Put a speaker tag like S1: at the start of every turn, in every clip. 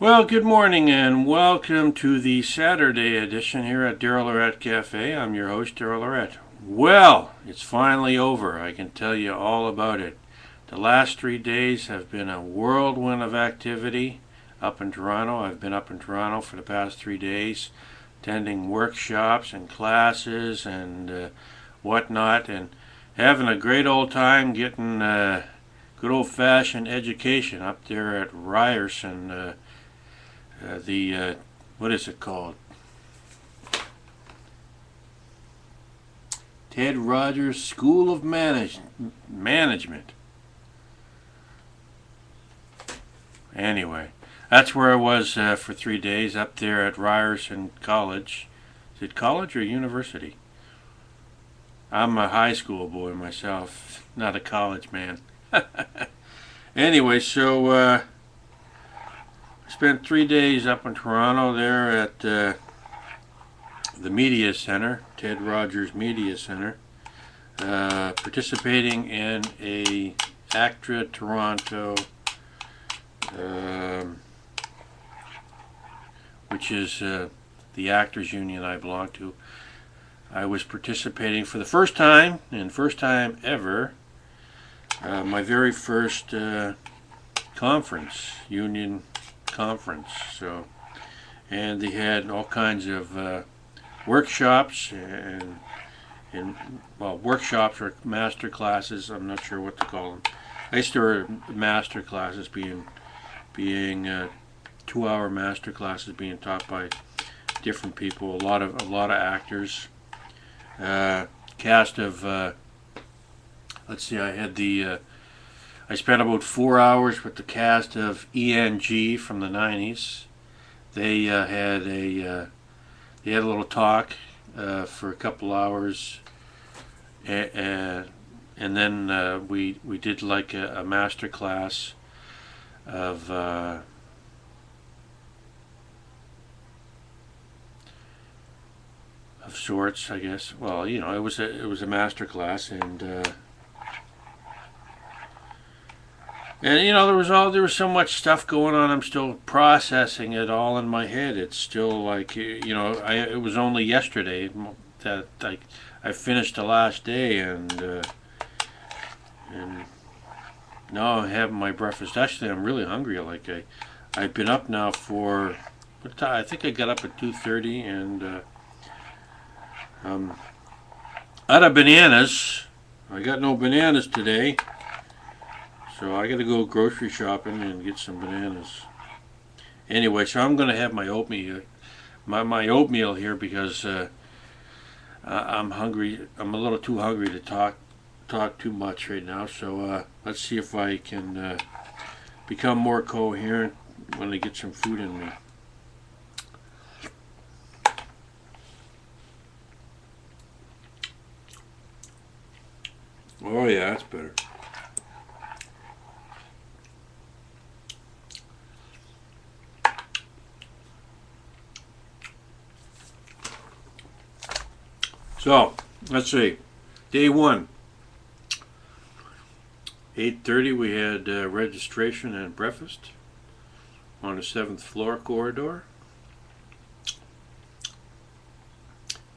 S1: Well, good morning and welcome to the Saturday edition here at Lorette Cafe. I'm your host, Lorette. Well, it's finally over. I can tell you all about it. The last 3 days have been a whirlwind of activity up in Toronto. I've been up in Toronto for the past 3 days, attending workshops and classes and whatnot, and having a great old time getting good old-fashioned education up there at Ryerson. What is it called? Ted Rogers School of Management. Anyway, that's where I was for 3 days up there at Ryerson College. Is it college or university? I'm a high school boy myself, not a college man. Anyway, so spent 3 days up in Toronto there at the Media Center, Ted Rogers Media Center, participating in a ACTRA Toronto, which is the actors union I belong to. I was participating for the first time, and first time ever, my very first union conference. And they had all kinds of workshops and workshops or master classes. I'm not sure what to call them. I used to hear master classes being 2-hour master classes being taught by different people. A lot of actors. Cast of let's see. I spent about 4 hours with the cast of ENG from the 90s. They had a little talk for a couple hours, and then we did like a master class of sorts, I guess. Well, it was a master class, and there was so much stuff going on. I'm still processing it all in my head. It's still like it was only yesterday that I finished the last day, and now I'm having my breakfast. Actually, I'm really hungry. I've been up now for what time? I think I got up at 2:30, and out of bananas. I got no bananas today. So I gotta go grocery shopping and get some bananas. Anyway, so I'm gonna have my oatmeal, my oatmeal here because I'm hungry. I'm a little too hungry to talk too much right now. So let's see if I can become more coherent when I get some food in me. Oh yeah, that's better. So, let's see. Day one, 8:30 we had registration and breakfast on the 7th floor corridor.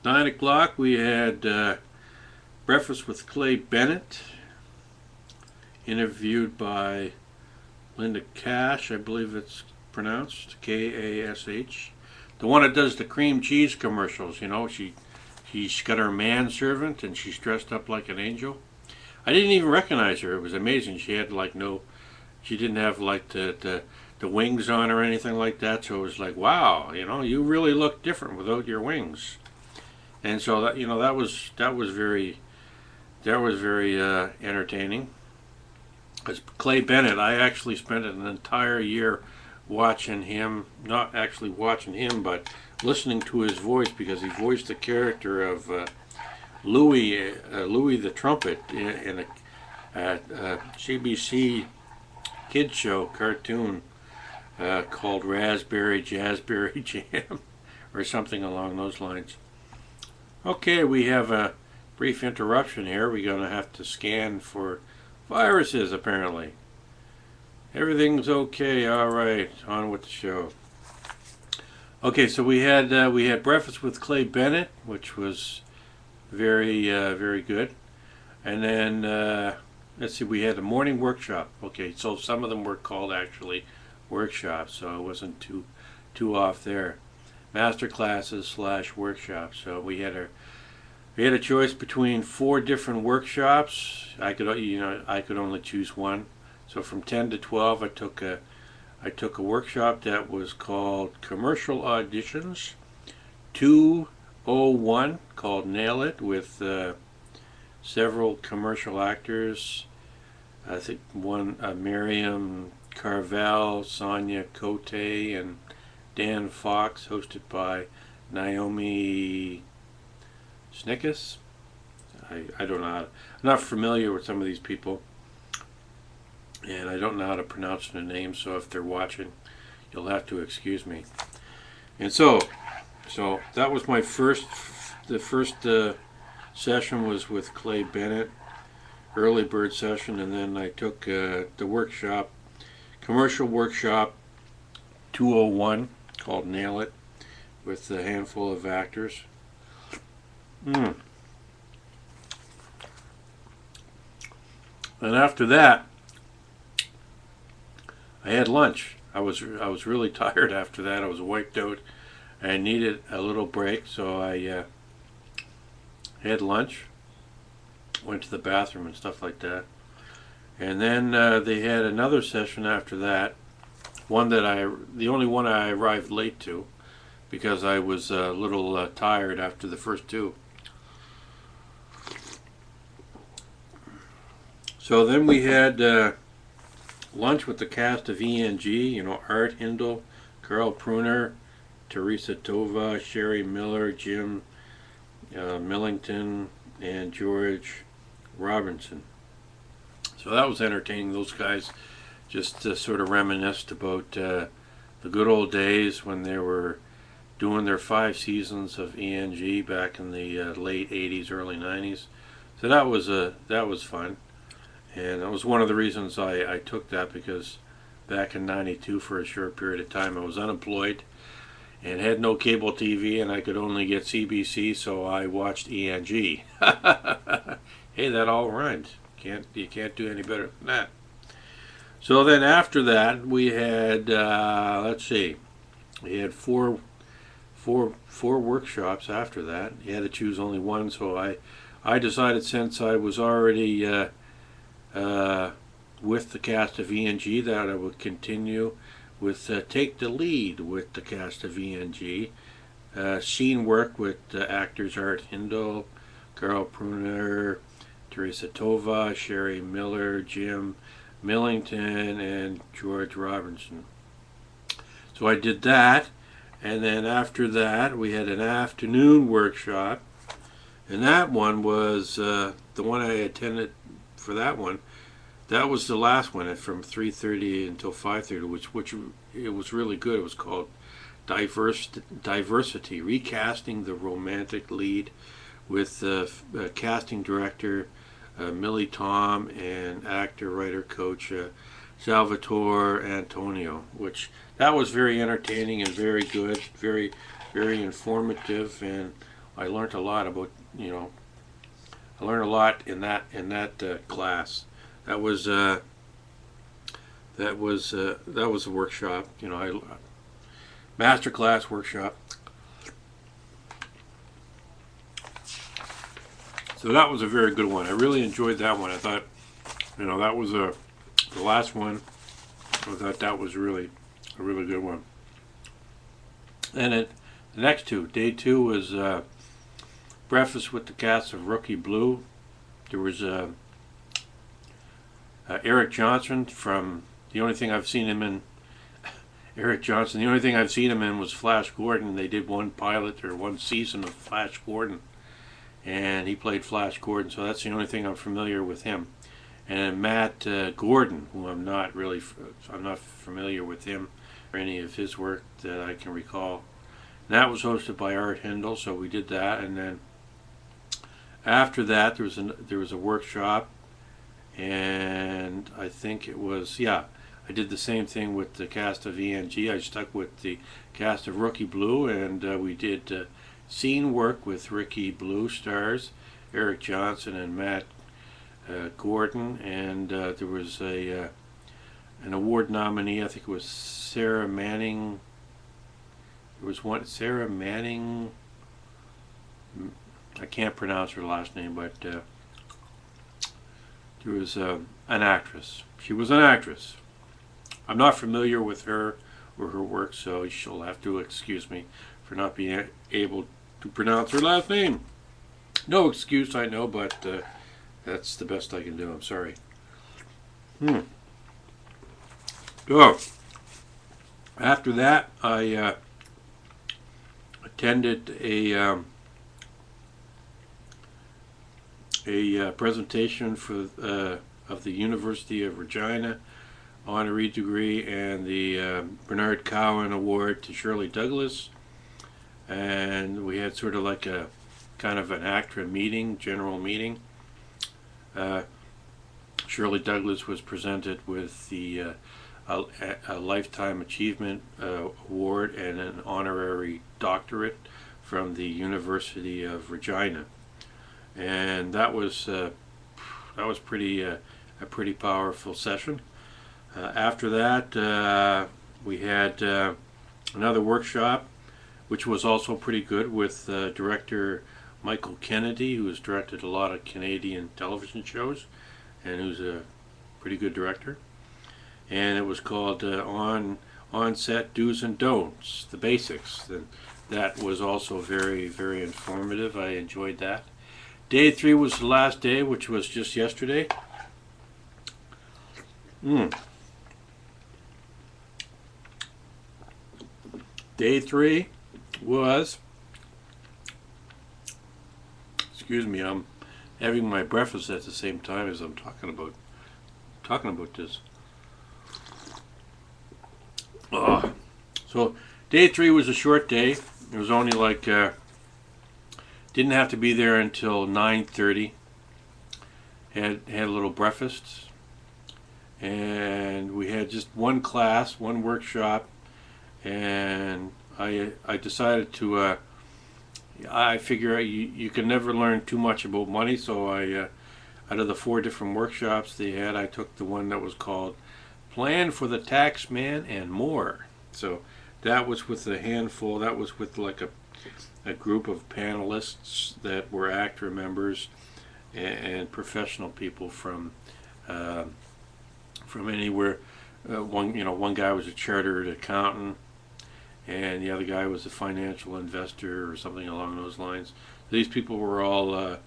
S1: 9 o'clock we had breakfast with Clay Bennett, interviewed by Linda Cash, I believe it's pronounced, Kash. The one that does the cream cheese commercials, she's got her manservant and she's dressed up like an angel. I didn't even recognize her. It was amazing. She had she didn't have the wings on or anything like that. So it was like, wow, you really look different without your wings. And so that was very entertaining. Because Clay Bennett, I actually spent an entire year watching him, not actually watching him, but listening to his voice, because he voiced the character of Louis the Trumpet in a CBC kids show cartoon called Raspberry Jazzberry Jam or something along those lines. Okay, we have a brief interruption here. We're going to have to scan for viruses apparently. Everything's okay. All right, on with the show. Okay, so we had breakfast with Clay Bennett, which was very good, and then let's see, we had a morning workshop. Okay, so some of them were called actually workshops, so I wasn't too off there. Master classes slash workshops. So we had a choice between four different workshops. I could only choose one. So from 10 to 12, I took a workshop that was called Commercial Auditions. 201 called Nail It with several commercial actors. I think one Miriam Carvel, Sonia Cote, and Dan Fox, hosted by Naomi Snickis. I don't know I'm not familiar with some of these people, and I don't know how to pronounce their names, so if they're watching, you'll have to excuse me. And so that was the first session was with Clay Bennett, early bird session, and then I took the workshop, commercial workshop 201 called Nail It with a handful of actors. And after that, I had lunch. I was really tired after that. I was wiped out. I needed a little break, so I had lunch, went to the bathroom and stuff like that. And then they had another session after that, the only one I arrived late to because I was a little tired after the first two. So then we had lunch with the cast of ENG, Art Hindle, Carl Pruner, Teresa Tova, Sherry Miller, Jim Millington, and George Robinson. So that was entertaining. Those guys just sort of reminisced about the good old days when they were doing their 5 seasons of ENG back in the late 80s, early 90s. So that was fun. And that was one of the reasons I took that, because back in 92 for a short period of time I was unemployed and had no cable TV, and I could only get CBC, so I watched ENG. Hey, that all rhymed. You can't do any better than that. So then after that we had let's see, we had four workshops after that. You had to choose only one, so I decided, since I was already with the cast of ENG, that I would continue with Take the Lead with the cast of ENG. Scene work with actors Art Hindle, Carl Pruner, Teresa Tova, Sherry Miller, Jim Millington, and George Robinson. So I did that, and then after that we had an afternoon workshop, and that one was the one I attended for that one. That was the last one from 3:30 until 5:30, which it was really good. It was called Diversity, Recasting the Romantic Lead, with casting director Millie Tom and actor, writer, coach Salvatore Antonio. Which that was very entertaining and very good, very informative, and I learned a lot about I learned a lot in that class. That was a workshop, master class workshop. So that was a very good one. I really enjoyed that one. I thought, that was the last one. I thought that was really a really good one. And the next two, day 2 was breakfast with the cast of Rookie Blue. There was Eric Johnson from the only thing I've seen him in. Eric Johnson. The only thing I've seen him in was Flash Gordon. They did one pilot or one season of Flash Gordon, and he played Flash Gordon. So that's the only thing I'm familiar with him. And Matt Gordon, who I'm not familiar with him or any of his work that I can recall. And that was hosted by Art Hindle. So we did that, and then after that there was a workshop. And I think I did the same thing with the cast of ENG. I stuck with the cast of Rookie Blue, and we did scene work with Ricky Blue stars, Eric Johnson and Matt Gordon, and there was an award nominee. I think it was Sarah Manning. There was one, Sarah Manning. I can't pronounce her last name, but there was an actress. She was an actress. I'm not familiar with her or her work, so she'll have to excuse me for not being able to pronounce her last name. No excuse, I know, but that's the best I can do. I'm sorry. Oh, after that, I attended a presentation for of the University of Regina honorary degree and the Bernard Cowan Award to Shirley Douglas, and we had sort of like a kind of an ACTRA meeting, general meeting. Shirley Douglas was presented with the a Lifetime Achievement Award and an honorary doctorate from the University of Regina, and that was pretty a pretty powerful session. After that, we had another workshop, which was also pretty good, with director Michael Kennedy, who has directed a lot of Canadian television shows, and who's a pretty good director. And it was called On-Set Do's and Don'ts, the basics. And that was also very, very informative. I enjoyed that. Day 3 was the last day, which was just yesterday. Day 3 was, excuse me, I'm having my breakfast at the same time as I'm talking about this. So day 3 was a short day. It was only like didn't have to be there until 9:30. Had a little breakfast, and we had just one class, one workshop. And I decided to I figure you can never learn too much about money, so I out of the 4 different workshops they had, I took the one that was called Plan for the Tax Man and More. So that was with a handful, that was with like a group of panelists that were ACTRA members and professional people from anywhere. One guy was a chartered accountant, and the other guy was a financial investor or something along those lines. These people were all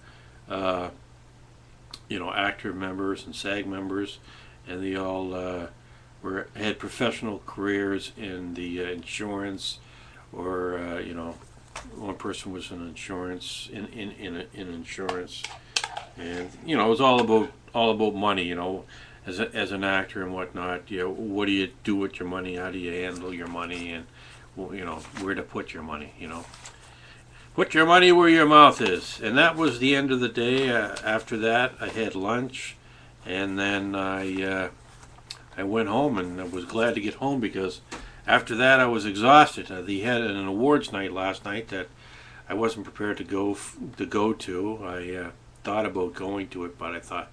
S1: ACTRA members and SAG members, and they all had professional careers in the insurance, or one person was in insurance, in insurance, and it was all about money, as an actor and whatnot. What do you do with your money? How do you handle your money? And where to put your money? Put your money where your mouth is. And that was the end of the day. After that, I had lunch, and then I went home, and I was glad to get home, because after that I was exhausted. They had an awards night last night that I wasn't prepared to go to. I thought about going to it, but I thought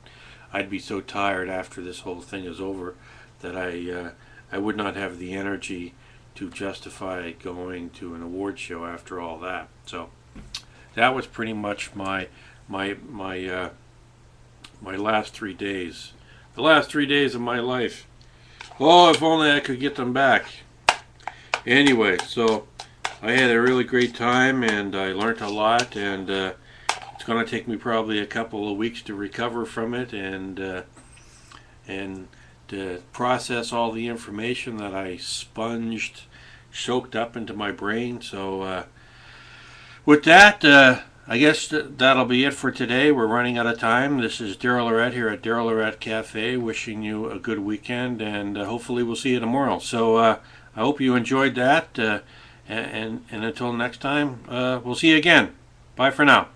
S1: I'd be so tired after this whole thing is over that I would not have the energy to justify going to an award show after all that. So that was pretty much my last 3 days. The last 3 days of my life. Oh, if only I could get them back. Anyway, so I had a really great time, and I learned a lot, and it's going to take me probably a couple of weeks to recover from it, and to process all the information that I soaked up into my brain. So with that, I guess that'll be it for today. We're running out of time. This is Daryl Lorette here at Daryl Lorette Cafe, wishing you a good weekend, and hopefully we'll see you tomorrow. So I hope you enjoyed that, and until next time, we'll see you again. Bye for now.